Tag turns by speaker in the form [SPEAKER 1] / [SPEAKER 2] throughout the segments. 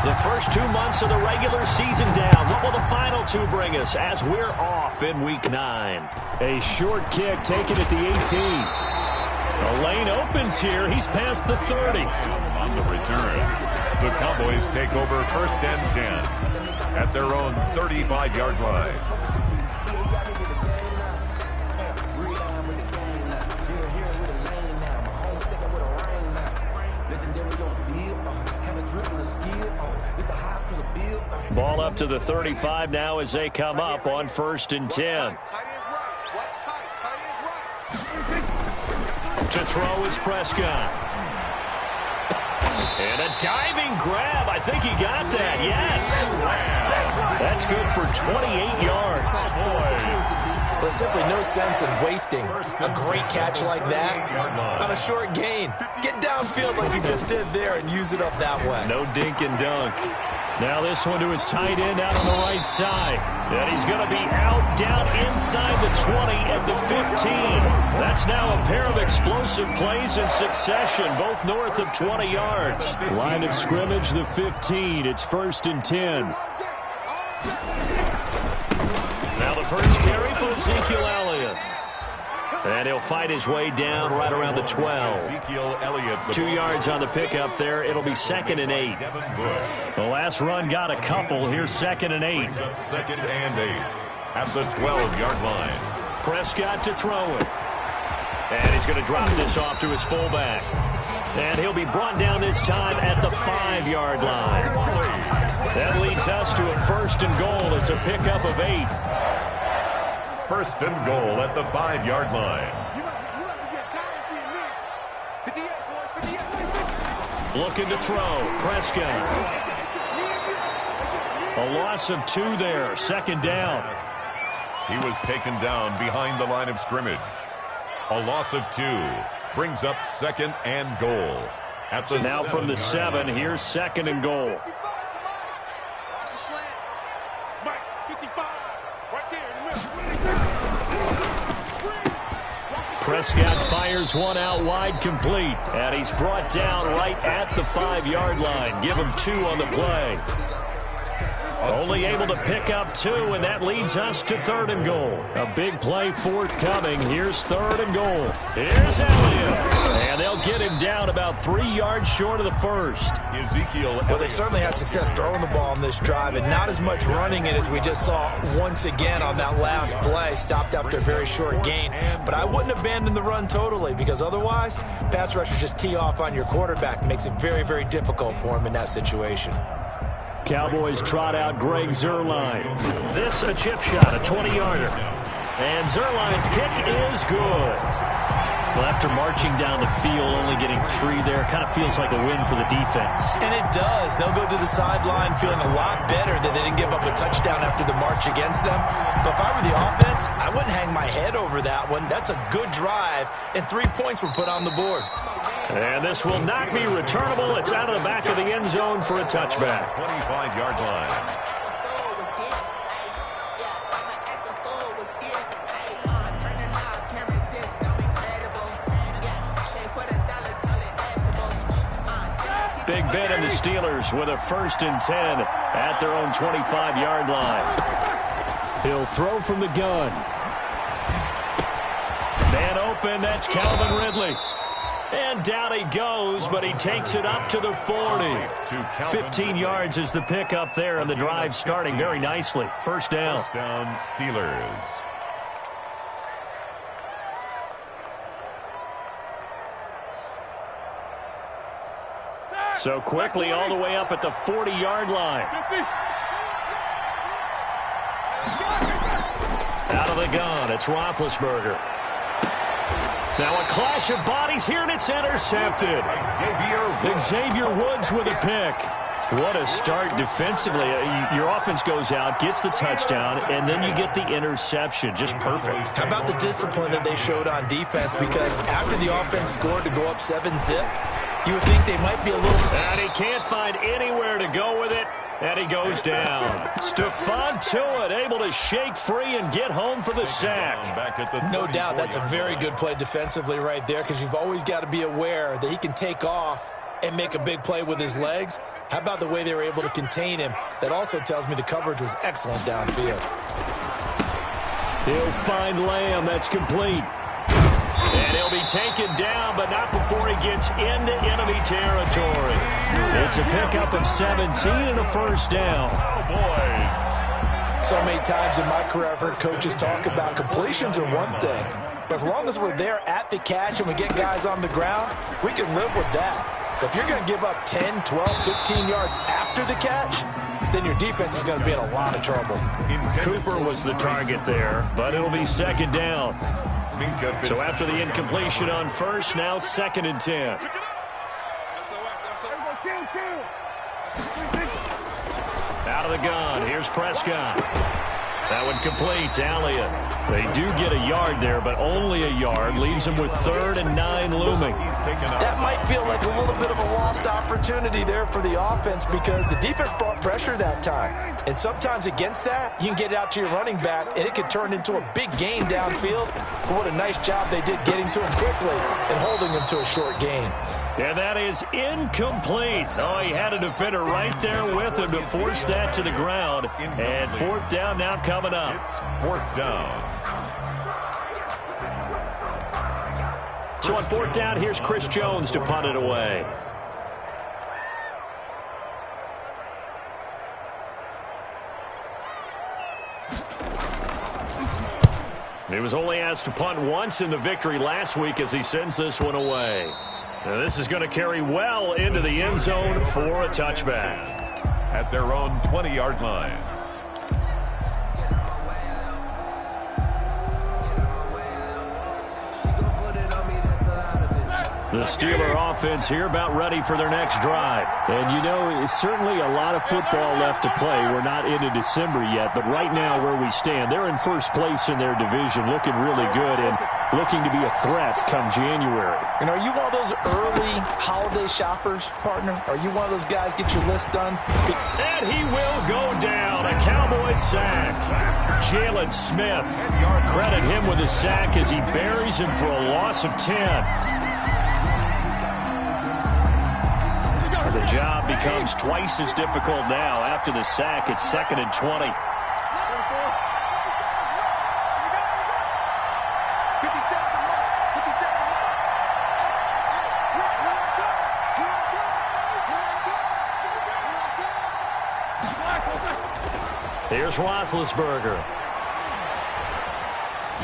[SPEAKER 1] The first 2 months of the regular season down. What will the final two bring us as we're off in Week 9?
[SPEAKER 2] A short kick taken at the 18.
[SPEAKER 1] The lane opens here. He's past the 30.
[SPEAKER 3] On the return, the Cowboys take over 1st and 10 at their own 35-yard line.
[SPEAKER 1] Ball up to the 35 now as they come up on 1st and 10. To throw is Prescott. And a diving grab. I think he got that. Yes. That's good for 28 yards.
[SPEAKER 4] There's simply no sense in wasting a great catch like that on a short gain. Get downfield like he just did there and use it up that way.
[SPEAKER 1] No dink and dunk. Now this one to his tight end out on the right side. And he's going to be out down inside the 20 at the 15. That's now a pair of explosive plays in succession, both north of 20 yards.
[SPEAKER 2] Line of scrimmage, the 15. It's 1st and 10.
[SPEAKER 1] Now the first carry for Ezekiel Elliott. And he'll fight his way down right around the 12.
[SPEAKER 3] Ezekiel Elliott.
[SPEAKER 1] 2 yards on the pickup there. It'll be 2nd and 8. The last run got a couple. Here's 2nd and 8.
[SPEAKER 3] 2nd and 8 at the 12-yard line.
[SPEAKER 1] Prescott to throw it. And he's going to drop this off to his fullback. And he'll be brought down this time at the 5-yard line. That leads us to a 1st and goal. It's a pickup of 8.
[SPEAKER 3] 1st and goal at the 5-yard line.
[SPEAKER 1] Looking to throw. Prescott. A loss of 2 there. 2nd down.
[SPEAKER 3] He was taken down behind the line of scrimmage. A loss of 2 brings up 2nd and goal. At the
[SPEAKER 1] now from the 7, here's 2nd and goal. Prescott fires one out wide, complete. And he's brought down right at the 5-yard line. Give him 2 on the play. Only able to pick up 2, and that leads us to 3rd and goal.
[SPEAKER 2] A big play forthcoming. Here's 3rd and goal.
[SPEAKER 1] Here's Elliott. And they'll get him down about 3 yards short of the 1st.
[SPEAKER 3] Ezekiel.
[SPEAKER 4] Well, they certainly had success throwing the ball on this drive and not as much running it as we just saw once again on that last play. Stopped after a very short gain. But I wouldn't abandon the run totally, because otherwise, pass rushers just tee off on your quarterback. Makes it very, very difficult for him in that situation.
[SPEAKER 2] Cowboys trot out Greg Zuerlein.
[SPEAKER 1] This a chip shot, a 20-yarder. And Zuerlein's kick is good. Well, after marching down the field, only getting 3 there, kind of feels like a win for the defense.
[SPEAKER 4] And it does. They'll go to the sideline feeling a lot better that they didn't give up a touchdown after the march against them. But if I were the offense, I wouldn't hang my head over that one. That's a good drive, and 3 points were put on the board.
[SPEAKER 1] And this will not be returnable. It's out of the back of the end zone for a touchback.
[SPEAKER 3] 25-yard line.
[SPEAKER 1] Big Ben and the Steelers with a 1st and 10 at their own 25-yard line.
[SPEAKER 2] He'll throw from the gun.
[SPEAKER 1] Man open, that's Calvin Ridley. And down he goes, but he takes it up to the 40. 15 yards is the pickup there, and the drive starting very nicely. 1st down.
[SPEAKER 3] 1st down, Steelers.
[SPEAKER 1] So quickly all the way up at the 40-yard line. Out of the gun, it's Roethlisberger. Now a clash of bodies here, and it's intercepted. Xavier Woods with a pick. What a start defensively. Your offense goes out, gets the touchdown, and then you get the interception. Just perfect.
[SPEAKER 4] How about the discipline that they showed on defense? Because after the offense scored to go up 7-zip, you would think they might be a little...
[SPEAKER 1] And he can't find anywhere to go with it, and he goes down. Stephon Tuitt able to shake free and get home for the sack.
[SPEAKER 4] No doubt that's a very good play defensively right there, because you've always got to be aware that he can take off and make a big play with his legs. How about the way they were able to contain him? That also tells me the coverage was excellent downfield.
[SPEAKER 2] He'll find Lamb. That's complete.
[SPEAKER 1] And he'll be taken down, but not before he gets into enemy territory. It's a pickup of 17 and a first down.
[SPEAKER 3] Cowboys.
[SPEAKER 4] So many times in my career, I've heard coaches talk about completions are one thing. But as long as we're there at the catch and we get guys on the ground, we can live with that. But if you're going to give up 10, 12, 15 yards after the catch, then your defense is going to be in a lot of trouble.
[SPEAKER 1] Cooper was the target there, but it'll be second down. So after the incompletion on first, now 2nd and 10. Out of the gun, here's Prescott. That one complete to Elliott. They do get a yard there, but only a yard. Leaves them with 3rd and 9 looming.
[SPEAKER 4] That might feel like a little bit of a lost opportunity there for the offense because the defense brought pressure that time. And sometimes against that, you can get it out to your running back, and it could turn into a big gain downfield. But what a nice job they did getting to him quickly and holding him to a short gain.
[SPEAKER 1] And that is incomplete. Oh, he had a defender right there with him to force that to the ground. And 4th down now coming up.
[SPEAKER 3] It's 4th down.
[SPEAKER 1] So on 4th down, here's Chris Jones to punt it away. He was only asked to punt once in the victory last week as he sends this one away. Now this is going to carry well into the end zone for a touchback.
[SPEAKER 3] At their own 20-yard line.
[SPEAKER 1] The Steeler offense here about ready for their next drive.
[SPEAKER 2] And, you know, it's certainly a lot of football left to play. We're not into December yet, but right now where we stand, they're in first place in their division, looking really good and looking to be a threat come January.
[SPEAKER 4] And are you one of those early holiday shoppers, partner? Are you one of those guys get your list done?
[SPEAKER 1] And he will go down. A Cowboys sack. Jalen Smith. Credit him with a sack as he buries him for a loss of 10. The job becomes twice as difficult now. After the sack, it's 2nd and 20. Here's Roethlisberger.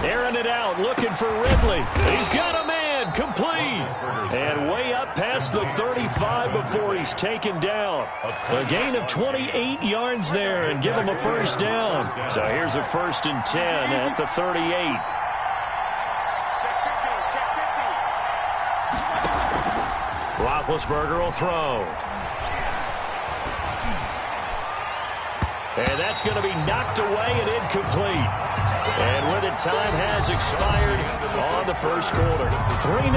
[SPEAKER 1] Airing it out, looking for Ridley. He's got a man, complete. And way up past the 35 before he's taken down. A gain of 28 yards there and give him a first down. So here's a 1st and 10 at the 38. Roethlisberger will throw. And that's going to be knocked away and incomplete. And with it, time has expired on the first quarter. 3-0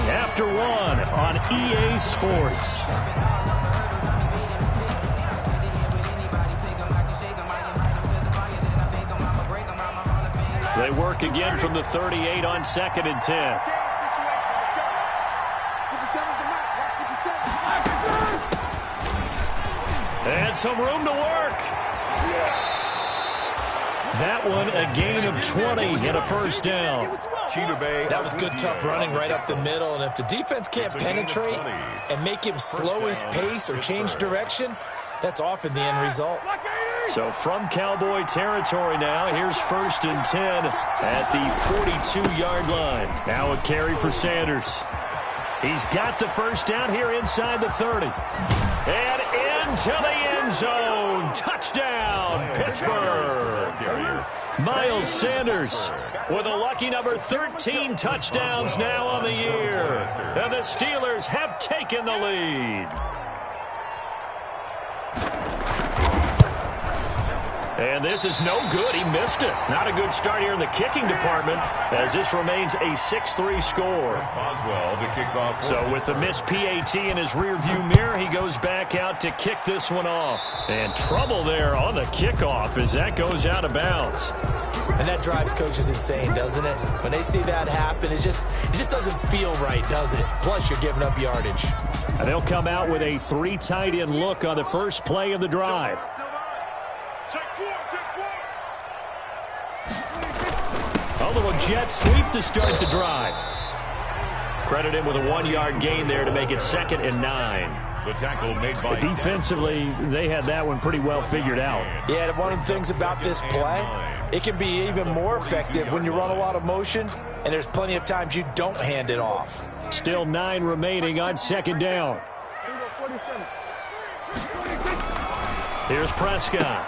[SPEAKER 1] after 1 on EA Sports. They work again from the 38 on 2nd and 10. And some room to work. That one, a gain of 20 and a first down.
[SPEAKER 4] That was good, tough running right up the middle. And if the defense can't penetrate and make him slow his pace or change direction, that's often the end result.
[SPEAKER 1] So from Cowboy territory now, here's 1st and 10 at the 42-yard line. Now a carry for Sanders. He's got the first down here inside the 30. And into the end zone. Touchdown, Pittsburgh. Miles Sanders with a lucky number 13 touchdowns now on the year. And the Steelers have taken the lead. And this is no good. He missed it. Not a good start here in the kicking department as this remains a 6-3 score.
[SPEAKER 3] Boswell to kick off.
[SPEAKER 1] So with the missed PAT in his rearview mirror, he goes back out to kick this one off. And trouble there on the kickoff as that goes out of bounds.
[SPEAKER 4] And that drives coaches insane, doesn't it? When they see that happen, it just doesn't feel right, does it? Plus, you're giving up yardage.
[SPEAKER 2] And they'll come out with a 3 tight end look on the first play of the drive. A little jet sweep to start the drive. Credit him with a 1-yard gain there to make it 2nd and 9.
[SPEAKER 3] The tackle made by
[SPEAKER 2] defensively, they had that one pretty well figured out.
[SPEAKER 4] Yeah, one of the things about this play, it can be even more effective when you run a lot of motion, and there's plenty of times you don't hand it off.
[SPEAKER 2] Still 9 remaining on 2nd down. Here's Prescott.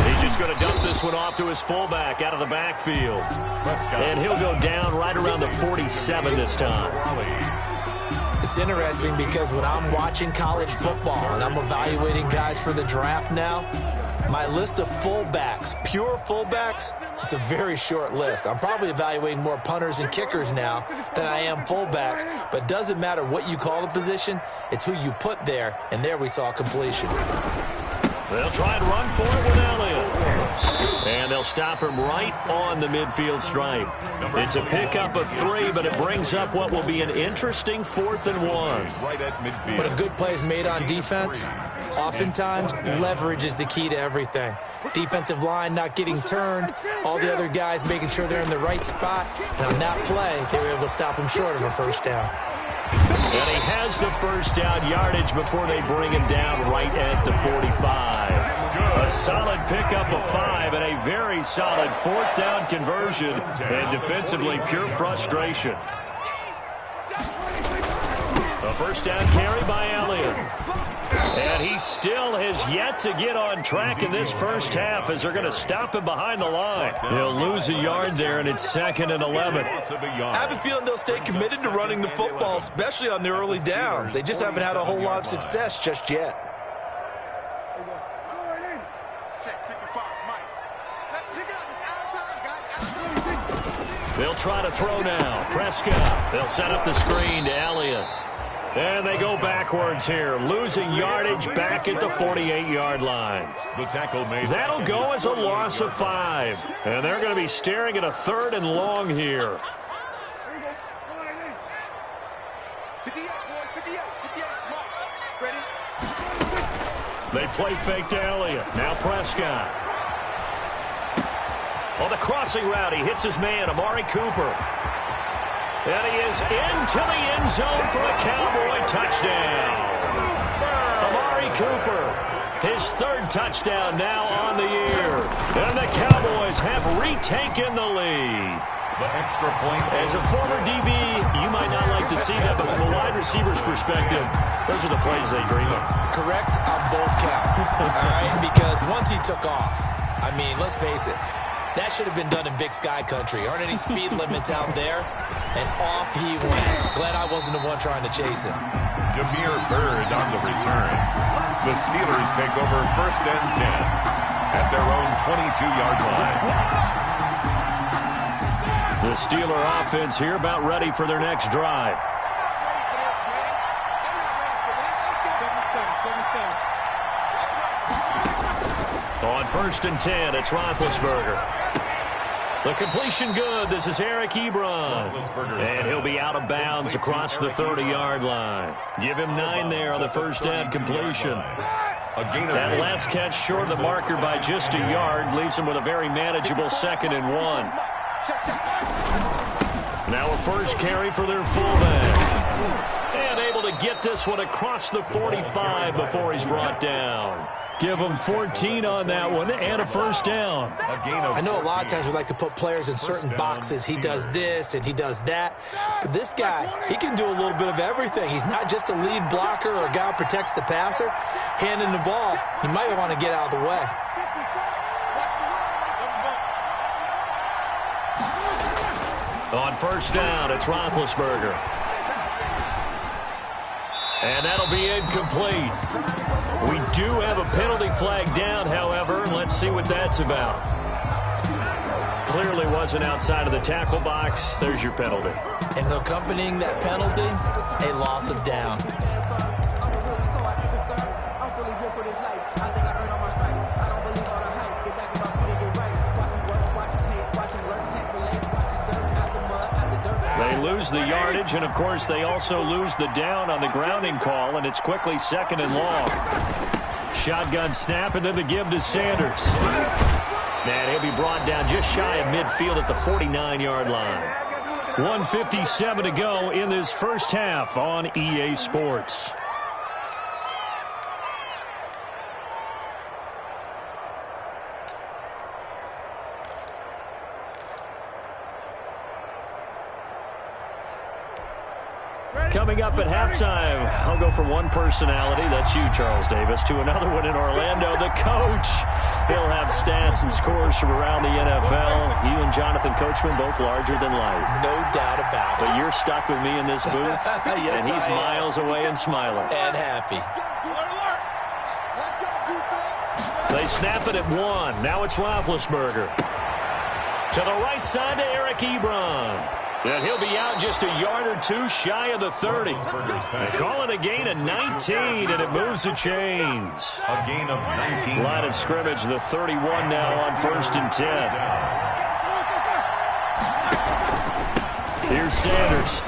[SPEAKER 2] He's just going to dump this one off to his fullback out of the backfield. And he'll go down right around the 47 this time.
[SPEAKER 4] It's interesting because when I'm watching college football and I'm evaluating guys for the draft now, my list of fullbacks, pure fullbacks, it's a very short list. I'm probably evaluating more punters and kickers now than I am fullbacks, but it doesn't matter what you call the position, it's who you put there, and there we saw completion.
[SPEAKER 1] They'll try and run for it with Elliott. And they'll stop him right on the midfield stripe. It's a pickup of 3, but it brings up what will be an interesting 4th and 1.
[SPEAKER 4] When a good play is made on defense, oftentimes leverage is the key to everything. Defensive line not getting turned, all the other guys making sure they're in the right spot, and on that play, they were able to stop him short of a first down.
[SPEAKER 1] And he has the first down yardage before they bring him down right at the 45. A solid pickup of 5 and a very solid 4th down conversion, and defensively pure frustration. A first down carry by Elliott. And he still has yet to get on track in this first half as they're going to stop him behind the line. He'll lose a yard there, and it's 2nd and 11.
[SPEAKER 4] I have a feeling they'll stay committed to running the football, especially on their early downs. They just haven't had a whole lot of success just yet.
[SPEAKER 1] They'll try to throw now. Prescott. They'll set up the screen to Elliott. And they go backwards here, losing yardage back at the 48-yard line.
[SPEAKER 3] The tackle made.
[SPEAKER 1] That'll go as a loss of 5. And they're going to be staring at a 3rd and long here. They play fake to Elliott. Now Prescott. On the crossing route, he hits his man, Amari Cooper. And he is into the end zone for a Cowboy touchdown. Amari Cooper, his 3rd touchdown now on the year. And the Cowboys have retaken the lead.
[SPEAKER 3] The extra point.
[SPEAKER 1] As a former DB, you might not like to see that, but from a wide receiver's perspective, those are the plays they dream of.
[SPEAKER 4] Correct on both counts, all right? Because once he took off, I mean, let's face it, that should have been done in Big Sky country. Aren't any speed limits out there? And off he went. Glad I wasn't the one trying to chase him.
[SPEAKER 3] Jameer Byrd on the return. The Steelers take over 1st and 10 at their own 22-yard line.
[SPEAKER 1] The Steeler offense here about ready for their next drive. On 1st and 10, it's Roethlisberger. The completion good. This is Eric Ebron. And he'll be out of bounds across the 30-yard line. Give him 9 there on the first down completion. That last catch short of the marker by just a yard leaves him with a very manageable 2nd and 1. Now a first carry for their fullback. And able to get this one across the 45 before he's brought down. Give him 14 on that one and a first down.
[SPEAKER 4] I know a lot of times we like to put players in certain boxes. He does this and he does that. But this guy, he can do a little bit of everything. He's not just a lead blocker or a guy who protects the passer. Handing the ball, he might want to get out of the way.
[SPEAKER 1] On first down, it's Roethlisberger. And that'll be incomplete. We do have a penalty flag down, however. Let's see what that's about. Clearly wasn't outside of the tackle box. There's your penalty.
[SPEAKER 4] And accompanying that penalty, a loss of down.
[SPEAKER 2] lose the yardage, and, of course, they also lose the down on the grounding call, and it's quickly 2nd and long. Shotgun snap, and then the give to Sanders. And he'll be brought down just shy of midfield at the 49-yard line. 1:57 to go in this first half on EA Sports. Coming up at halftime, I'll go from one personality, that's you, Charles Davis, to another one in Orlando, the coach. He'll have stats and scores from around the NFL. You and Jonathan Coachman, both larger than life.
[SPEAKER 4] No doubt about it.
[SPEAKER 2] But you're stuck with me in this booth,
[SPEAKER 4] yes,
[SPEAKER 2] and he's miles away and smiling.
[SPEAKER 4] And happy.
[SPEAKER 1] They snap it at 1. Now it's Roethlisberger. To the right side to Eric Ebron. And he'll be out just a yard or two shy of the 30. They call it a gain of 19, and it moves the chains.
[SPEAKER 3] A gain of 19.
[SPEAKER 1] Line of scrimmage, the 31 now on 1st and 10. Here's Sanders.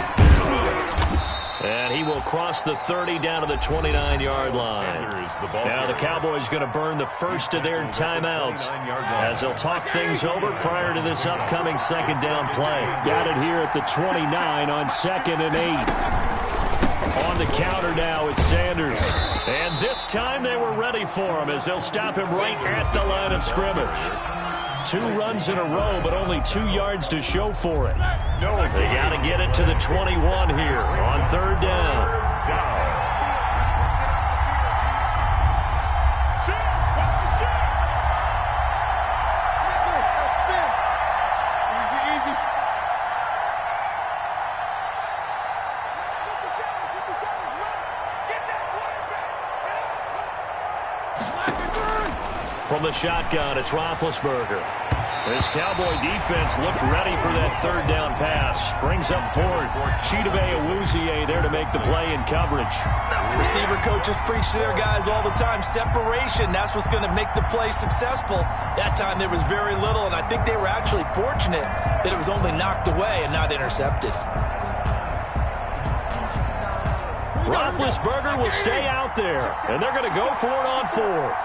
[SPEAKER 1] And he will cross the 30 down to the 29-yard line. Now the Cowboys going to burn the first of their timeouts as they'll talk things over prior to this upcoming 2nd down play.
[SPEAKER 2] Got it here at the 29 on 2nd and 8.
[SPEAKER 1] On the counter now, it's Sanders. And this time they were ready for him as they'll stop him right at the line of scrimmage. 2 runs in a row, but only 2 yards to show for it. They got to get it to the 21 here on 3rd down. From the shotgun, it's Roethlisberger. This Cowboy defense looked ready for that 3rd down pass. Brings up 4th. Chidobe Awuzie there to make the play in coverage.
[SPEAKER 4] Receiver coaches preach to their guys all the time. Separation, that's what's going to make the play successful. That time there was very little, and I think they were actually fortunate that it was only knocked away and not intercepted.
[SPEAKER 1] Roethlisberger will stay out there, and they're going to go for it on 4th.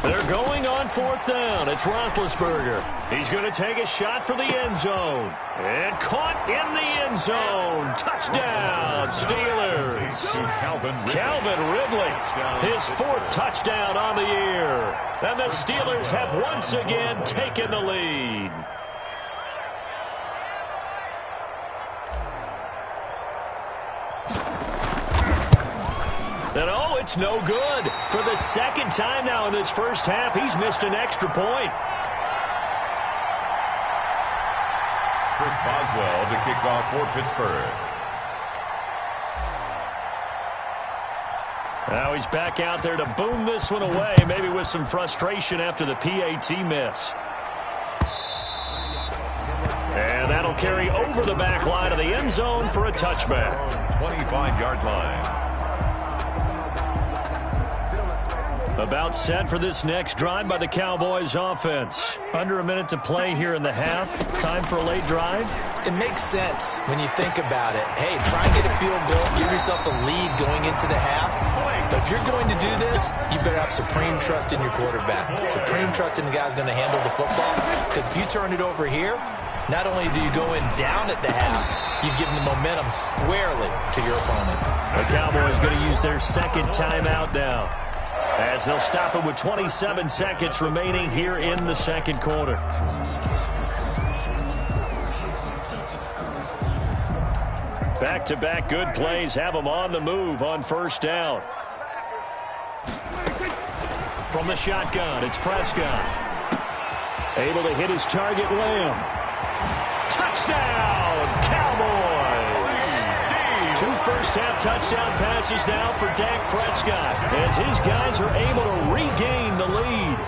[SPEAKER 1] They're going on 4th down. It's Roethlisberger. He's going to take a shot for the end zone. And caught in the end zone. Touchdown, Steelers. Calvin Ridley. His 4th touchdown on the year. And the Steelers have once again taken the lead. And oh, it's no good. For the 2nd time now in this first half, he's missed an extra point.
[SPEAKER 3] Chris Boswell to kick off for Pittsburgh.
[SPEAKER 1] Now he's back out there to boom this one away, maybe with some frustration after the PAT miss. And that'll carry over the back line of the end zone for a touchback.
[SPEAKER 3] 25-yard line.
[SPEAKER 1] About set for this next drive by the Cowboys offense. Under a minute to play here in the half. Time for a late drive.
[SPEAKER 4] It makes sense when you think about it. Hey, try and get a field goal. Give yourself a lead going into the half. But if you're going to do this, you better have supreme trust in your quarterback. Supreme trust in the guy's going to handle the football. Because if you turn it over here, not only do you go in down at the half, you've given the momentum squarely to your opponent.
[SPEAKER 1] The Cowboys going to use their 2nd timeout now, as they'll stop it with 27 seconds remaining here in the 2nd quarter. Back-to-back good plays have them on the move on 1st down. From the shotgun, it's Prescott. Able to hit his target, Lamb. Touchdown, Cowboys! first half touchdown passes now for Dak Prescott as his guys are able to regain the lead.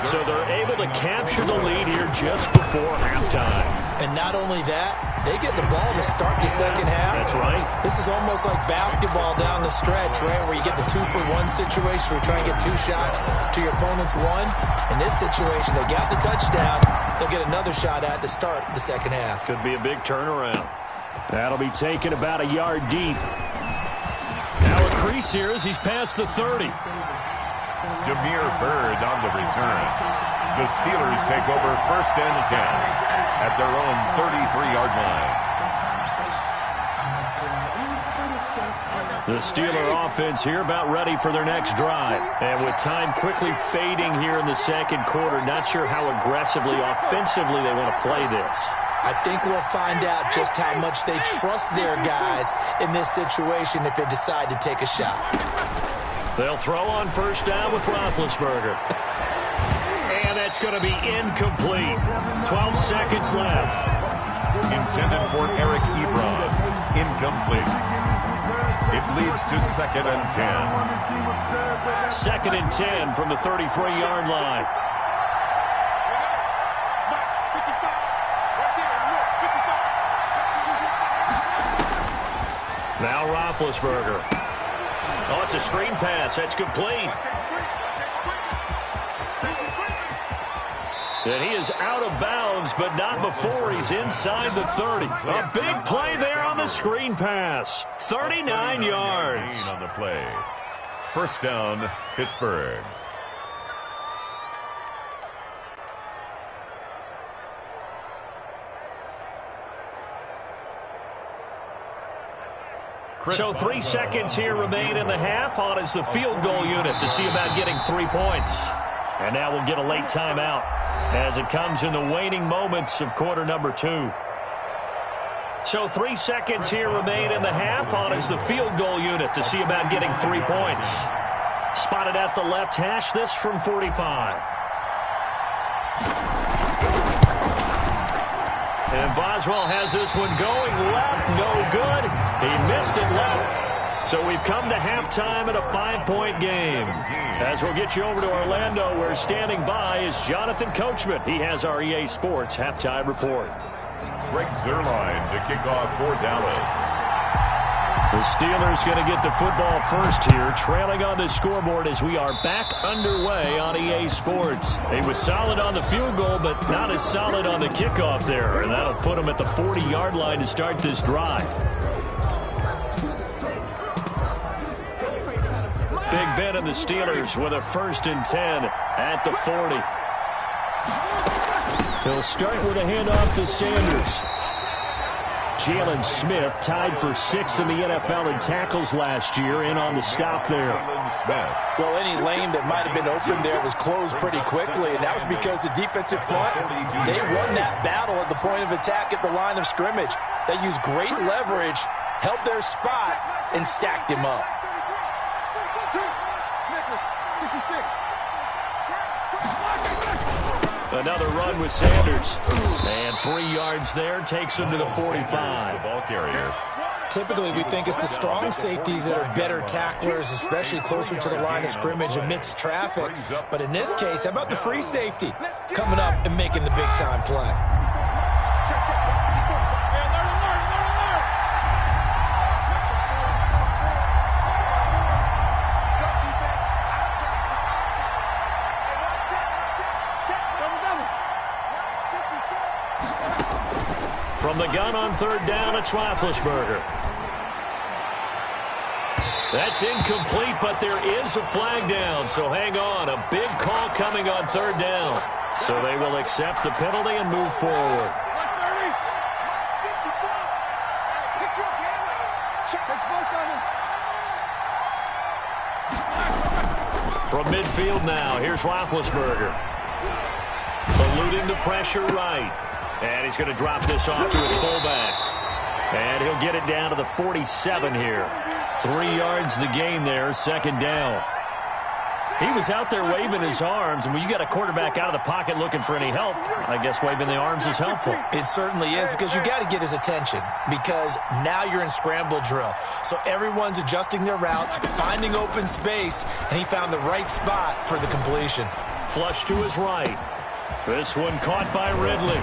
[SPEAKER 1] So they're able to capture the lead here just before halftime.
[SPEAKER 4] And not only that, they get the ball to start the second half.
[SPEAKER 1] That's right.
[SPEAKER 4] This is almost like basketball down the stretch, right, where you get the 2-for-1 situation where you try and get 2 shots to your opponent's 1. In this situation, they got the touchdown. They'll get another shot at to start the second half.
[SPEAKER 1] Could be a big turnaround.
[SPEAKER 2] That'll be taken about a yard deep.
[SPEAKER 1] Now a crease here as he's past the 30.
[SPEAKER 3] Demir Bird on the return. The Steelers take over 1st and 10 at their own 33-yard line.
[SPEAKER 1] The Steeler offense here about ready for their next drive. And with time quickly fading here in the second quarter, not sure how aggressively, offensively they want to play this.
[SPEAKER 4] I think we'll find out just how much they trust their guys in this situation if they decide to take a shot.
[SPEAKER 1] They'll throw on first down with Roethlisberger. And that's going to be incomplete. 12 seconds left.
[SPEAKER 3] Intended for Eric Ebron. Incomplete. It leads to 2nd and 10.
[SPEAKER 1] 2nd and 10 from the 33-yard line. Now Roethlisberger. Oh, it's a screen pass. That's complete. And he is out of bounds, but not before he's inside the 30. A big play there on the screen pass. 39 yards.
[SPEAKER 3] On the play. First down, Pittsburgh.
[SPEAKER 1] So 3 seconds here remain in the half. On is the field goal unit to see about getting 3 points. And now we'll get a late timeout as it comes in the waning moments of quarter number 2. So 3 seconds here remain in the half. On is the field goal unit to see about getting 3 points. Spotted at the left hash, this from 45. And Boswell has this one going left, no good. He missed it left. So we've come to halftime in a 5-point game. As we'll get you over to Orlando, where standing by is Jonathan Coachman. He has our EA Sports halftime report.
[SPEAKER 3] Greg Zuerlein to kick off for Dallas.
[SPEAKER 1] The Steelers going to get the football first here, trailing on the scoreboard as we are back underway on EA Sports. He was solid on the field goal, but not as solid on the kickoff there, and that'll put him at the 40-yard line to start this drive. Big Ben and the Steelers with a 1st and 10 at the 40. He'll start with a handoff to Sanders. Jalen Smith tied for 6th in the NFL in tackles last year, in on the stop there.
[SPEAKER 4] Well, any lane that might have been open there was closed pretty quickly, and that was because the defensive front, they won that battle at the point of attack at the line of scrimmage. They used great leverage, held their spot, and stacked him up.
[SPEAKER 1] Another run with Sanders. And 3 yards there, takes him to the 45.
[SPEAKER 3] The ball carrier.
[SPEAKER 4] Typically, we think it's the strong safeties that are better tacklers, especially closer to the line of scrimmage amidst traffic. But in this case, how about the free safety coming up and making the big-time play?
[SPEAKER 1] From the gun on 3rd down, it's Roethlisberger. That's incomplete, but there is a flag down, so hang on. A big call coming on 3rd down. So they will accept the penalty and move forward. From midfield now, here's Roethlisberger. Eluding the pressure right. And he's going to drop this off to his fullback. And he'll get it down to the 47 here. 3 yards the gain there, 2nd down.
[SPEAKER 2] He was out there waving his arms, and when you got a quarterback out of the pocket looking for any help, I guess waving the arms is helpful.
[SPEAKER 4] It certainly is, because you got to get his attention, because now you're in scramble drill. So everyone's adjusting their routes, finding open space, and he found the right spot for the completion.
[SPEAKER 2] Flush to his right. This one caught by Ridley.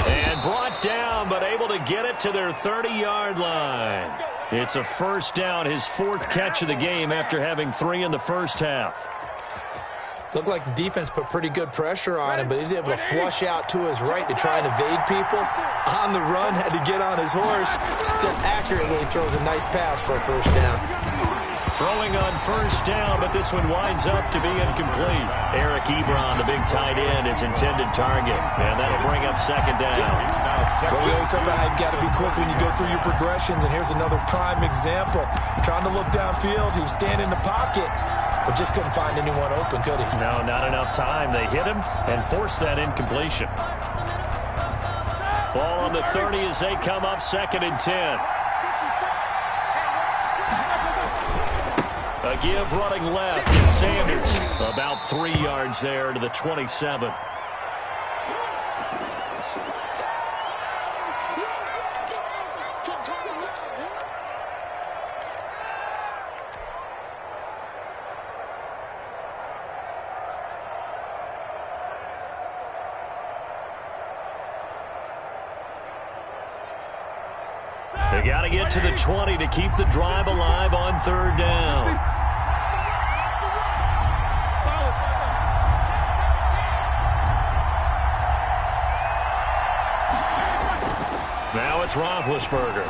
[SPEAKER 2] And brought down, but able to get it to their 30-yard line. It's a first down, his 4th catch of the game after having 3 in the first half.
[SPEAKER 4] Looked like the defense put pretty good pressure on him, but he's able to flush out to his right to try and evade people. On the run, had to get on his horse. Still accurately throws a nice pass for a first down.
[SPEAKER 2] Throwing on first down, but this one winds up to be incomplete. Eric Ebron, the big tight end, his intended target. And that'll bring up second down.
[SPEAKER 4] Well, we always talk about how you've got to be quick when you go through your progressions, and here's another prime example. Trying to look downfield, he was standing in the pocket, but just couldn't find anyone open, could he?
[SPEAKER 2] No, not enough time. They hit him and forced that incompletion. Ball on the 30 as they come up 2nd and 10. A give running left is Sanders. About 3 yards there to the 27. They got to get to the 20 to keep the drive alive on 3rd down. Now it's Roethlisberger.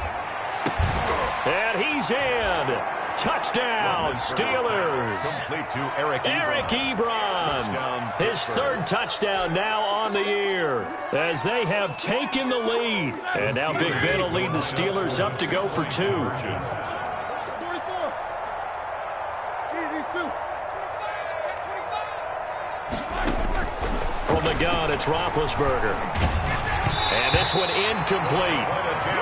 [SPEAKER 2] And he's in. Touchdown, Steelers.
[SPEAKER 3] Complete to Eric
[SPEAKER 2] Ebron. His 3rd touchdown now on the year as they have taken the lead. And now Big Ben will lead the Steelers up to go for 2. From the gun, it's Roethlisberger. And this one incomplete.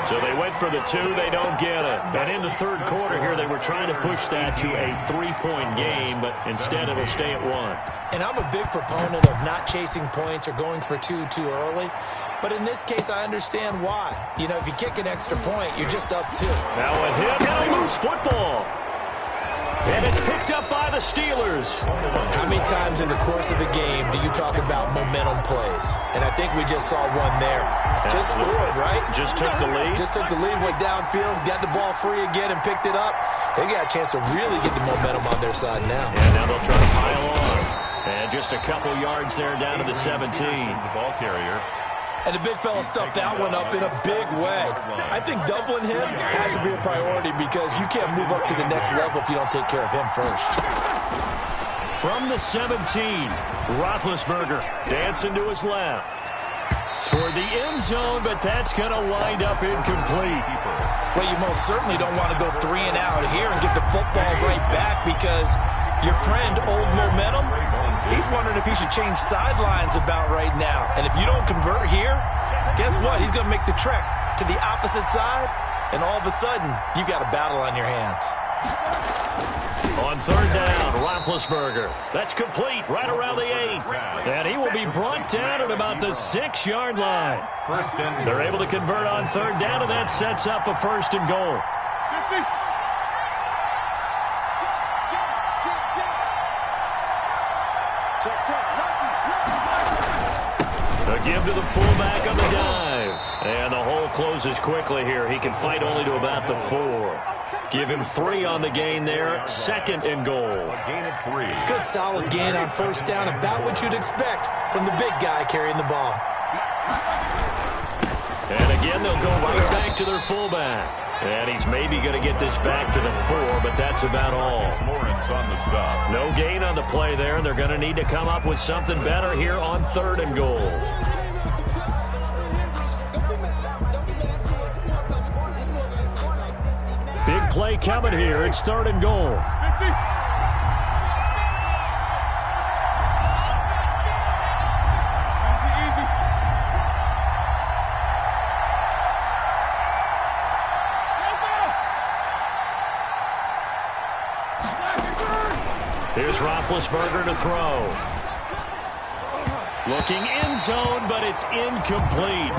[SPEAKER 2] So they went for the 2. They don't get it. And in the 3rd quarter here, they were trying to push that to a 3-point game, but instead it'll stay at 1.
[SPEAKER 4] And I'm a big proponent of not chasing points or going for 2 too early. But in this case, I understand why. You know, if you kick an extra point, you're just up 2.
[SPEAKER 2] Now a hit and a loose football. And it's picked up by the Steelers.
[SPEAKER 4] How many times in the course of a game do you talk about momentum plays? And I think we just saw one there. Just scored, right?
[SPEAKER 2] Just took the lead.
[SPEAKER 4] Just took the lead, went downfield, got the ball free again, and picked it up. They got a chance to really get the momentum on their side now.
[SPEAKER 2] And now they'll try to pile on. And just a couple yards there down to the 17.
[SPEAKER 3] The ball carrier.
[SPEAKER 4] And the big fella stuffed that one up in a big way. I think doubling him has to be a priority because you can't move up to the next level if you don't take care of him first.
[SPEAKER 2] From the 17, Roethlisberger dancing to his left. Toward the end zone, but that's going to wind up incomplete.
[SPEAKER 4] Well, you most certainly don't want to go 3 and out here and get the football right back because your friend, Old Momentum, he's wondering if he should change sidelines about right now. And if you don't convert here, guess what? He's going to make the trek to the opposite side, and all of a sudden, you've got a battle on your hands.
[SPEAKER 2] On 3rd down, Roethlisberger. That's complete right around the 8. And he will be brought down at about the 6-yard line. They're able to convert on 3rd down, and that sets up a 1st and goal. A give to the fullback on the dive. And the hole closes quickly here. He can fight only to about the 4. Give him 3 on the gain there. 2nd and goal.
[SPEAKER 3] A gain of 3.
[SPEAKER 4] Good solid gain on 1st down. About what you'd expect from the big guy carrying the ball.
[SPEAKER 2] And again, they'll go right back to their fullback. And he's maybe going to get this back to the 4, but that's about all.
[SPEAKER 3] Lawrence on the stop.
[SPEAKER 2] No gain on the play there. They're going to need to come up with something better here on 3rd and goal. Big play coming here. It's 3rd and goal.
[SPEAKER 1] Here's Roethlisberger to throw. Looking end zone, but it's incomplete.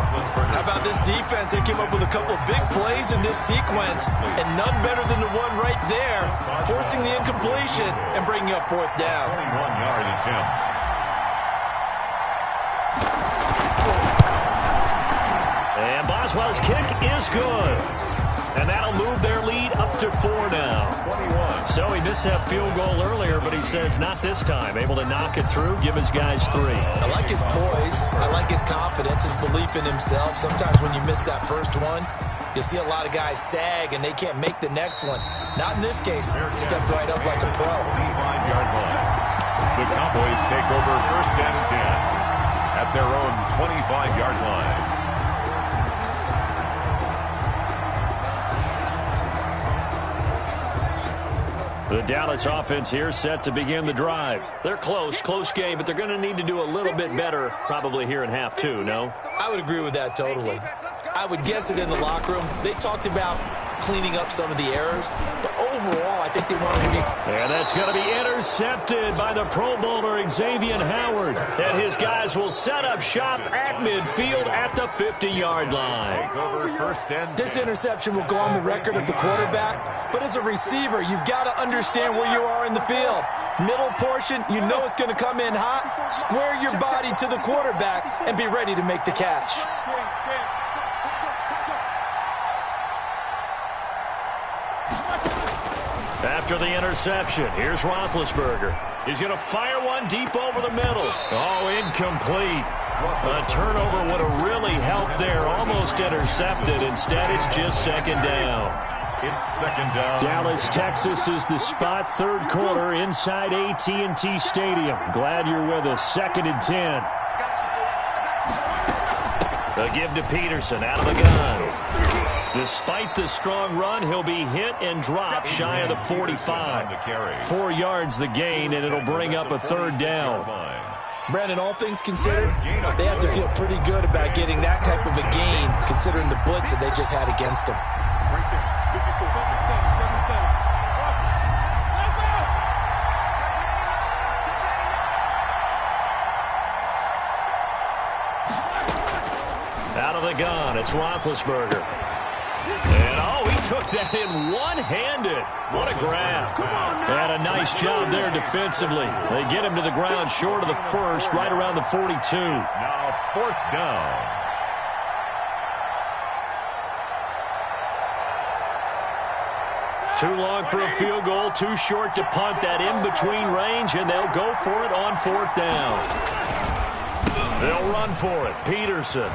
[SPEAKER 4] How about this defense? They came up with a couple of big plays in this sequence, and none better than the one right there, forcing the incompletion and bringing up fourth down.
[SPEAKER 3] 21-yard attempt.
[SPEAKER 1] And Boswell's kick is good. And that'll move their lead up to 4 now.
[SPEAKER 3] 21.
[SPEAKER 1] So he missed that field goal earlier, but he says not this time. Able to knock it through, give his guys 3.
[SPEAKER 4] I like his poise. I like his confidence, his belief in himself. Sometimes when you miss that first one, you'll see a lot of guys sag and they can't make the next one. Not in this case. He stepped right up like a pro.
[SPEAKER 3] 25-yard line. The Cowboys take over first and 10 at their own 25-yard line.
[SPEAKER 1] The Dallas offense here set to begin the drive. They're close game, but they're going to need to do a little bit better probably here in half 2, no?
[SPEAKER 4] I would agree with that totally. I would guess it in the locker room. They talked about cleaning up some of the errors, but overall, I think they wanted to be...
[SPEAKER 1] And that's going to be intercepted by the Pro Bowler Xavier Howard. And his guys will set up shop at midfield at the 50-yard line.
[SPEAKER 4] This interception will go on the record of the quarterback, but as a receiver, you've got to understand where you are in the field. Middle portion, you know it's going to come in hot. Square your body to the quarterback and be ready to make the catch.
[SPEAKER 1] After the interception, here's Roethlisberger. He's going to fire one deep over the middle. Oh, incomplete. A turnover would have really helped there. Almost intercepted. Instead, it's just second down.
[SPEAKER 3] It's second down.
[SPEAKER 2] Dallas, Texas is the spot. Third quarter inside AT&T Stadium. Glad you're with us. 2nd and 10.
[SPEAKER 1] The give to Peterson out of the gun. Despite the strong run, he'll be hit and dropped shy of the 45. 4 yards the gain, and it'll bring up a third down.
[SPEAKER 4] Brandon, all things considered, they have to feel pretty good about getting that type of a gain, considering the blitz that they just had against them.
[SPEAKER 1] Out of the gun, it's Roethlisberger. And, oh, he took that in one-handed. What a grab. And a nice job there defensively. They get him to the ground short of the first, right around the 42.
[SPEAKER 3] Now fourth down.
[SPEAKER 1] Too long for a field goal, too short to punt. That in-between range, and they'll go for it on fourth down. They'll run for it. Peterson.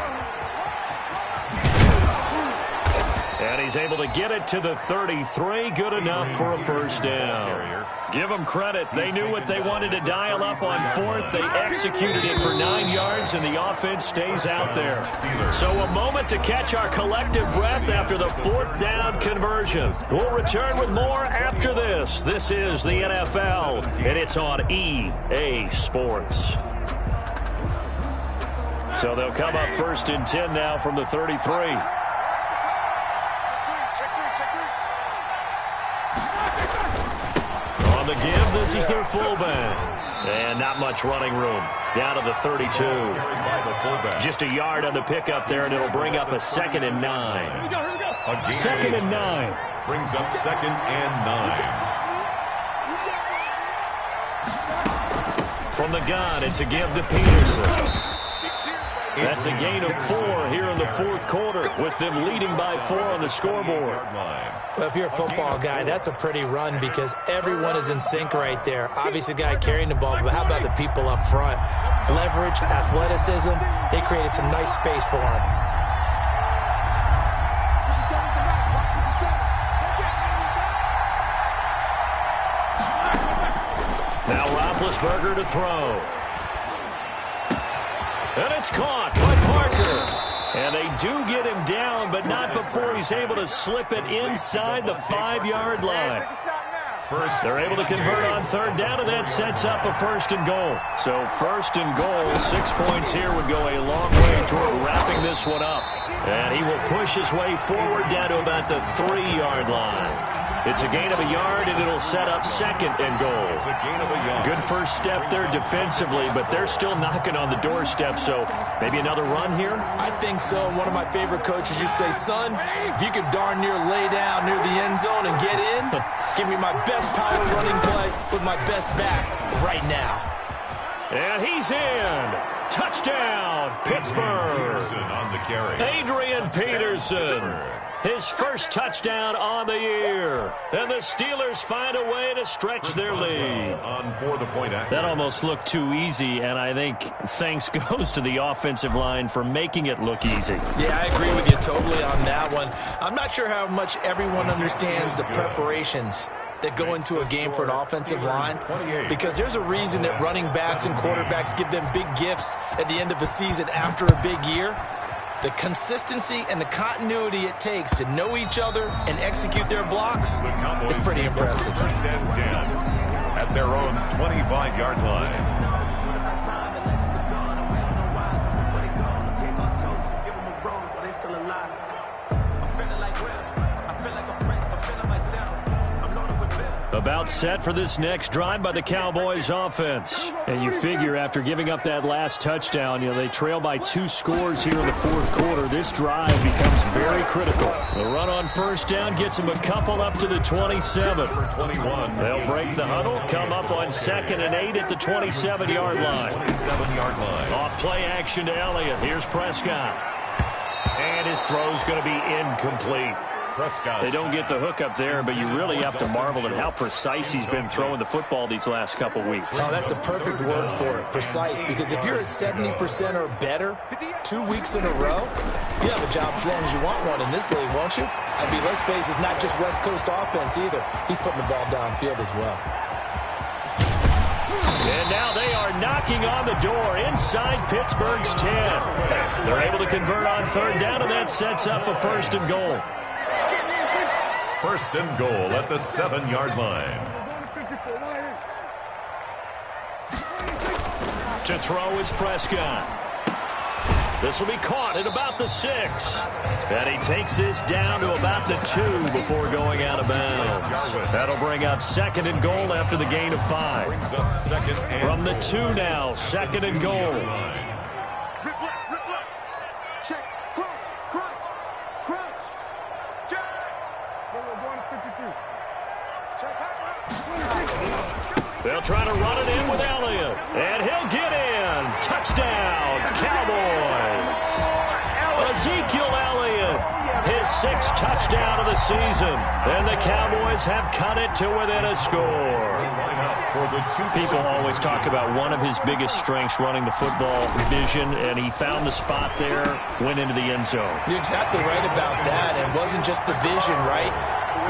[SPEAKER 1] And he's able to get it to the 33. Good enough for a first down. Give them credit. They knew what they wanted to dial up on fourth. They executed it for 9 yards, and the offense stays out there. So a moment to catch our collective breath after the fourth down conversion. We'll return with more after this. This is the NFL, and it's on EA Sports. So they'll come up 1st and 10 now from the 33. On the give, this is their fullback. And not much running room. Down to the 32. Just a yard on the pickup there, and it'll bring up a 2nd and 9.
[SPEAKER 2] 2nd and 9.
[SPEAKER 3] Brings up 2nd and 9.
[SPEAKER 1] From the gun, it's a give to Peterson. That's a gain of 4 here in the fourth quarter, with them leading by 4 on the scoreboard.
[SPEAKER 4] Well, if you're a football guy, that's a pretty run because everyone is in sync right there. Obviously, the guy carrying the ball, but how about the people up front? Leverage, athleticism, they created some nice space for him.
[SPEAKER 1] Now Roethlisberger to throw. And it's caught by Parker. And they do get him down, but not before he's able to slip it inside the 5-yard line. They're able to convert on third down, and that sets up a 1st and goal. So 1st and goal, 6 points here would go a long way toward wrapping this one up. And he will push his way forward down to about the 3-yard line. It's a gain of a yard, and it'll set up 2nd and goal.
[SPEAKER 3] It's a gain of a yard.
[SPEAKER 1] Good first step there defensively, but they're still knocking on the doorstep, so maybe another run here?
[SPEAKER 4] I think so. And one of my favorite coaches used to say, son, if you could darn near lay down near the end zone and get in, give me my best power running play with my best back right now.
[SPEAKER 1] And he's in. Touchdown, Pittsburgh.
[SPEAKER 3] Peterson on the carry.
[SPEAKER 1] Adrian Peterson. His first touchdown on the year. And the Steelers find a way to stretch their lead.
[SPEAKER 3] On for the point after.
[SPEAKER 2] That almost looked too easy, and I think thanks goes to the offensive line for making it look easy.
[SPEAKER 4] Yeah, I agree with you totally on that one. I'm not sure how much everyone understands the preparations that go into a game for an offensive line, because there's a reason that running backs and quarterbacks give them big gifts at the end of the season after a big year. The consistency and the continuity it takes to know each other and execute their blocks is pretty impressive.
[SPEAKER 3] First and 10 at their own 25-yard line.
[SPEAKER 1] About set for this next drive by the Cowboys offense.
[SPEAKER 2] And you figure after giving up that last touchdown, they trail by 2 scores here in the 4th quarter. This drive becomes very critical.
[SPEAKER 1] The run on first down gets them a couple up to the 27.
[SPEAKER 3] 21.
[SPEAKER 1] They'll break the huddle, come up on 2nd and 8 at the 27-yard line.
[SPEAKER 3] 27-yard line.
[SPEAKER 1] Off play action to Elliott. Here's Prescott. And his throw's going to be incomplete.
[SPEAKER 3] Prescott.
[SPEAKER 2] They don't get the hook up there, but you really have to marvel at how precise he's been throwing the football these last couple weeks.
[SPEAKER 4] Oh, that's the perfect word for it, precise, because if you're at 70% or better 2 weeks in a row, you have a job as long as you want one in this league, won't you? I mean, let's face it, it's not just West Coast offense either. He's putting the ball downfield as well.
[SPEAKER 1] And now they are knocking on the door inside Pittsburgh's 10. They're able to convert on 3rd down, and that sets up a 1st and goal.
[SPEAKER 3] 1st and goal at the 7-yard line.
[SPEAKER 1] To throw is Prescott. This will be caught at about the 6. And he takes this down to about the 2 before going out of bounds. That'll bring up 2nd and goal after the gain of 5.
[SPEAKER 3] Brings up 2nd and
[SPEAKER 1] From the 2 now, 2nd and goal. They'll try to run it in with Elliott. And he'll get in. Touchdown, Cowboys. Ezekiel Elliott, his 6th touchdown of the season. And the Cowboys have cut it to within a score.
[SPEAKER 2] People always talk about one of his biggest strengths running the football, vision, and he found the spot there, went into the end zone.
[SPEAKER 4] You're exactly right about that. It wasn't just the vision, right?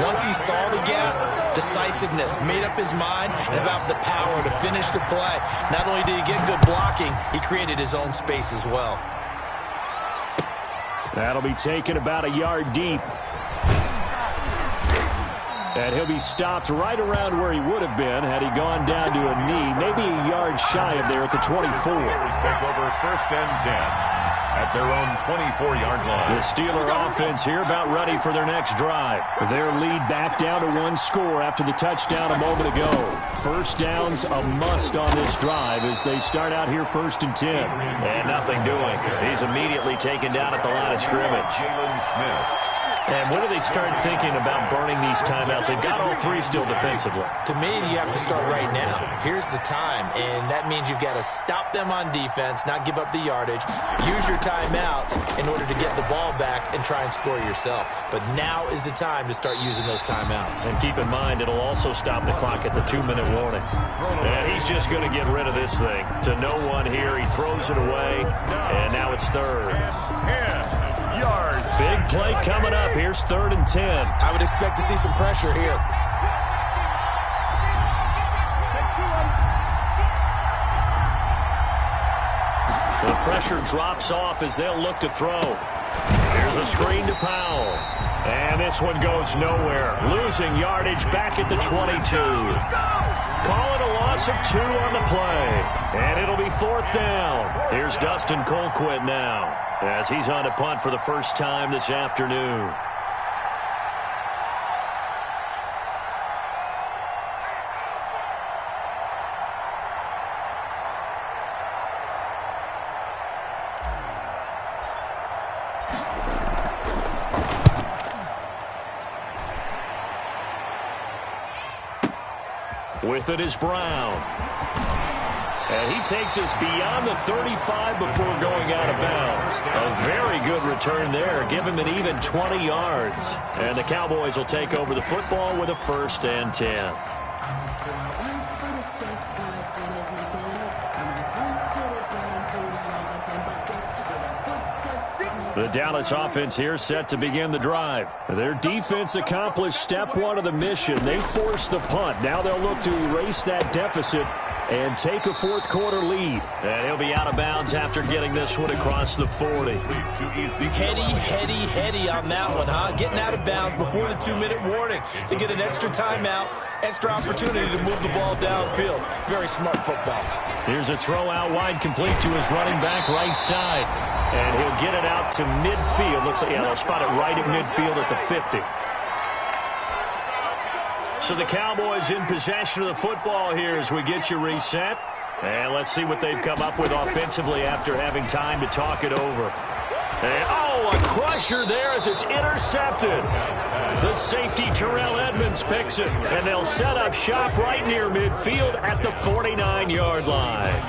[SPEAKER 4] Once he saw the gap, decisiveness, made up his mind, and about the power to finish the play. Not only did he get good blocking, he created his own space as well.
[SPEAKER 2] That'll be taken about a yard deep. And he'll be stopped right around where he would have been had he gone down to a knee, maybe a yard shy of there at the 24.
[SPEAKER 3] Take over 1st and 10 at their own 24-yard line.
[SPEAKER 1] The Steeler offense here about ready for their next drive.
[SPEAKER 2] Their lead back down to 1 score after the touchdown a moment ago. First down's a must on this drive as they start out here 1st and 10.
[SPEAKER 1] And nothing doing. He's immediately taken down at the line of scrimmage.
[SPEAKER 3] Jalen Smith.
[SPEAKER 1] And when do they start thinking about burning these timeouts? They've got all 3 still defensively.
[SPEAKER 4] To me, you have to start right now. Here's the time, and that means you've got to stop them on defense, not give up the yardage, use your timeouts in order to get the ball back and try and score yourself. But now is the time to start using those timeouts.
[SPEAKER 1] And keep in mind, it'll also stop the clock at the 2-minute warning. And he's just going to get rid of this thing. To no one here, he throws it away, and now it's 3rd.
[SPEAKER 3] 10 yards.
[SPEAKER 1] Big play coming up. Here's 3rd and 10.
[SPEAKER 4] I would expect to see some pressure here.
[SPEAKER 1] The pressure drops off as they'll look to throw. Here's a screen to Powell. And this one goes nowhere. Losing yardage back at the 22. Call it a loss of 2 on the play. And it'll be 4th down. Here's Dustin Colquitt now as he's on to punt for the first time this afternoon.
[SPEAKER 2] With it is Brown. And he takes us beyond the 35 before going out of bounds. A very good return there. Give him an even 20 yards. And the Cowboys will take over the football with a 1st and 10. The Dallas offense here set to begin the drive. Their defense accomplished step 1 of the mission. They forced the punt. Now they'll look to erase that deficit and take a 4th quarter lead. And he'll be out of bounds after getting this one across the 40.
[SPEAKER 4] Heady on that one, huh? Getting out of bounds before the 2-minute warning to get an extra timeout, extra opportunity to move the ball downfield. Very smart football.
[SPEAKER 2] Here's a throw out wide, complete to his running back right side. And he'll get it out to midfield. Looks like, yeah, they'll spot it right at midfield at the 50. So the Cowboys in possession of the football here as we get you reset. And let's see what they've come up with offensively after having time to talk it over. And, oh, a crusher there as it's intercepted. The safety, Terrell Edmonds, picks it. And they'll set up shop right near midfield at the 49-yard line.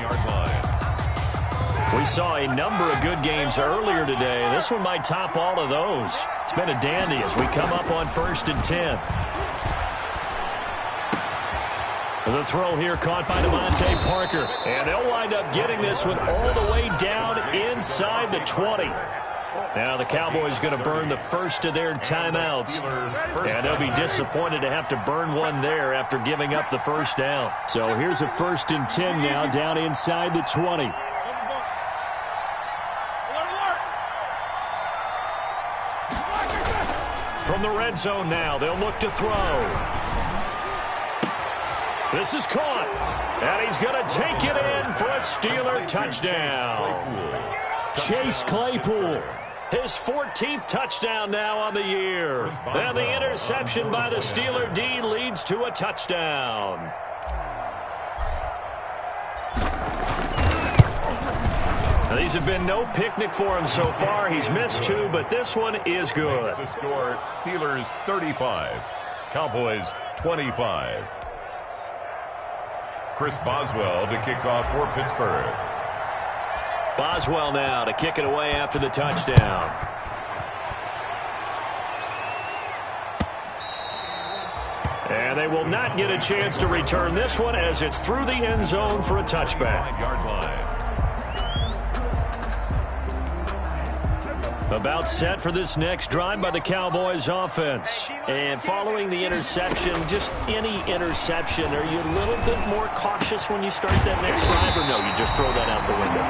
[SPEAKER 2] We saw a number of good games earlier today. This one might top all of those. It's been a dandy as we come up on 1st and 10. The throw here caught by Devontae Parker. And they'll wind up getting this one all the way down inside the 20. Now the Cowboys going to burn the first of their timeouts. And they'll be disappointed to have to burn one there after giving up the first down. So here's a 1st and 10 now down inside the 20. From the red zone now, they'll look to throw. This is caught, and he's going to take it in for a Steeler touchdown. Chase Claypool, his 14th touchdown now on the year. And the interception by the Steeler D leads to a touchdown. Now, these have been no picnic for him so far. He's missed 2, but this one is good.
[SPEAKER 3] The score, Steelers 35, Cowboys 25. Chris Boswell to kick off for Pittsburgh.
[SPEAKER 2] Boswell now to kick it away after the touchdown. And they will not get a chance to return this one as it's through the end zone for a touchback.
[SPEAKER 3] 9-yard line.
[SPEAKER 2] About set for this next drive by the Cowboys offense. And following the interception, just any interception, are you a little bit more cautious when you start that next drive, or no, you just throw that out the window?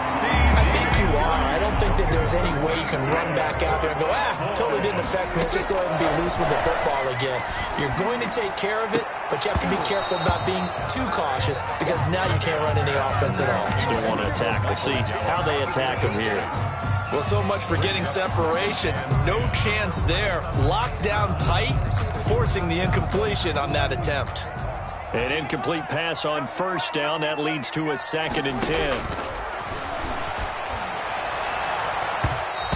[SPEAKER 4] I think you are. I don't think that there's any way you can run back out there and go, totally didn't affect me. Let's just go ahead and be loose with the football again. You're going to take care of it, but you have to be careful about being too cautious because now you can't run any offense at all.
[SPEAKER 2] Still want to attack. We'll see how they attack them here.
[SPEAKER 4] Well, so much for getting separation. No chance there. Locked down tight, forcing the incompletion on that attempt.
[SPEAKER 2] An incomplete pass on 1st down. That leads to a 2nd and 10.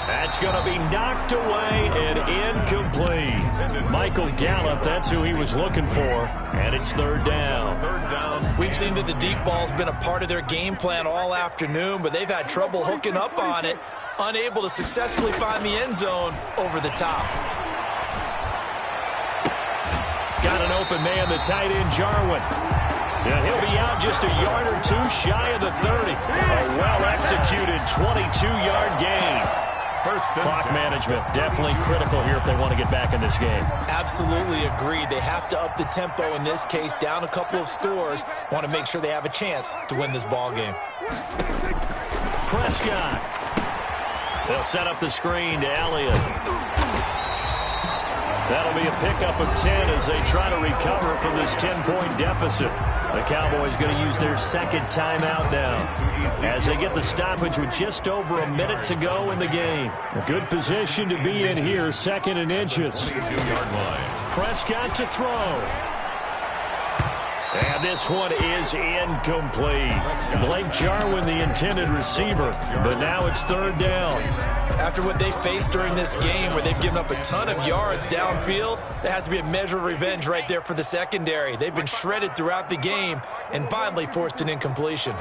[SPEAKER 2] That's going to be knocked away and incomplete. Michael Gallup, that's who he was looking for. And it's 3rd down.
[SPEAKER 4] We've seen that the deep ball's been a part of their game plan all afternoon, but they've had trouble hooking up on it. Unable to successfully find the end zone over the top.
[SPEAKER 2] Got an open man, the tight end, Jarwin. And he'll be out just a yard or 2 shy of the 30. A well-executed 22-yard gain. Clock management, definitely critical here if they want to get back in this game.
[SPEAKER 4] Absolutely agreed. They have to up the tempo in this case, down a couple of scores. Want to make sure they have a chance to win this ball game.
[SPEAKER 2] Prescott. They'll set up the screen to Elliott. That'll be a pickup of 10 as they try to recover from this 10-point deficit. The Cowboys going to use their 2nd timeout now as they get the stoppage with just over a minute to go in the game. A good position to be in here, 2nd and inches. Prescott to throw. And this one is incomplete. Blake Jarwin, the intended receiver, but now it's 3rd down.
[SPEAKER 4] After what they faced during this game where they've given up a ton of yards downfield, there has to be a measure of revenge right there for the secondary. They've been shredded throughout the game and finally forced an incompletion.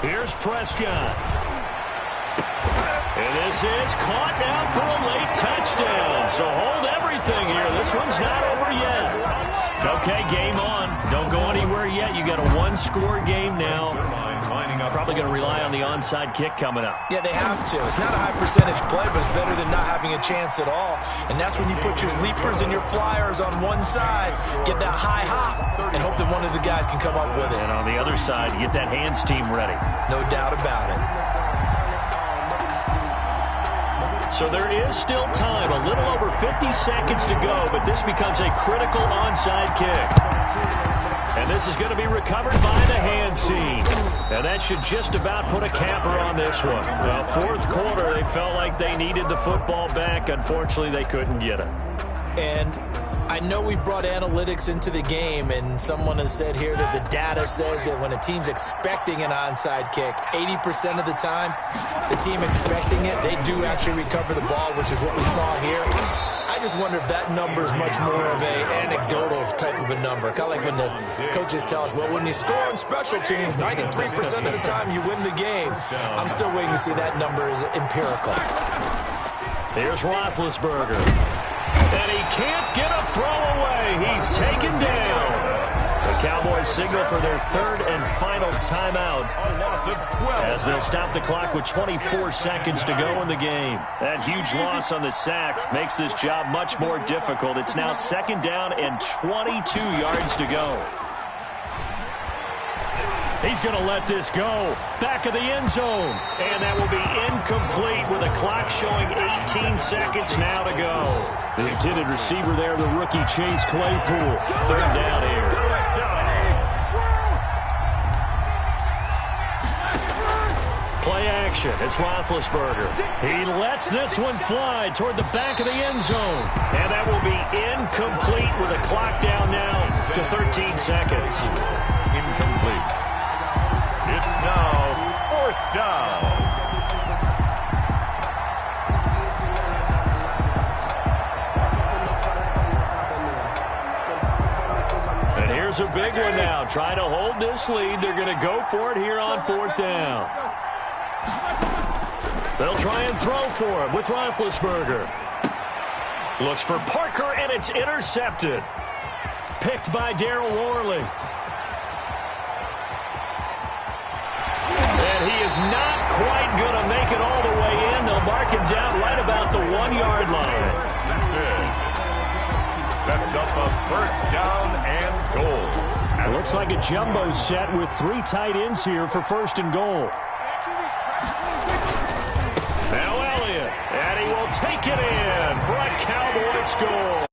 [SPEAKER 1] Here's Prescott. And this is caught now for a late touchdown. So hold everything here. This one's not over yet. Okay, game on. Don't go anywhere yet. You got a one-score game now. Probably going to rely on the onside kick coming up.
[SPEAKER 4] Yeah, they have to. It's not a high percentage play, but it's better than not having a chance at all. And that's when you put your leapers and your flyers on one side, get that high hop, and hope that one of the guys can come up with it.
[SPEAKER 1] And on the other side, you get that hands team ready.
[SPEAKER 4] No doubt about it.
[SPEAKER 1] So there is still time, a little over 50 seconds to go, but this becomes a critical onside kick. And this is going to be recovered by the hands team. And that should just about put a capper on this one. Well, fourth quarter, they felt like they needed the football back. Unfortunately, they couldn't get it.
[SPEAKER 4] And I know we brought analytics into the game, and someone has said here that the data says that when a team's expecting an onside kick, 80% of the time, the team expecting it, they do actually recover the ball, which is what we saw here. I just wonder if that number is much more of a anecdotal type of a number. Kind of like when the coaches tell us, well, when you score on special teams, 93% of the time you win the game. I'm still waiting to see that number is empirical.
[SPEAKER 1] Here's Roethlisberger. And he can't get a throw away. He's taken down. The Cowboys signal for their third and final timeout as they'll stop the clock with 24 seconds to go in the game. That huge loss on the sack makes this job much more difficult. It's now second down and 22 yards to go. He's going to let this go. Back of the end zone. And that will be incomplete with a clock showing 18 seconds now to go.
[SPEAKER 2] The intended receiver there, the rookie Chase Claypool.
[SPEAKER 1] Third down here. Play action. It's Roethlisberger. He lets this one fly toward the back of the end zone. And that will be incomplete with a clock down now to 13 seconds.
[SPEAKER 3] Incomplete. It's now fourth down.
[SPEAKER 1] And here's a big one now. Trying to hold this lead. They're going to go for it here on fourth down. They'll try and throw for him with Roethlisberger. Looks for Parker, and it's intercepted. Picked by Darryl Worley. And he is not quite going to make it all the way in. They'll mark him down right about the 1-yard line.
[SPEAKER 3] Sets up a first down and goal.
[SPEAKER 2] It looks like a jumbo set with 3 tight ends here for first and goal.
[SPEAKER 1] Now Elliott, and he will take it in for a Cowboy score.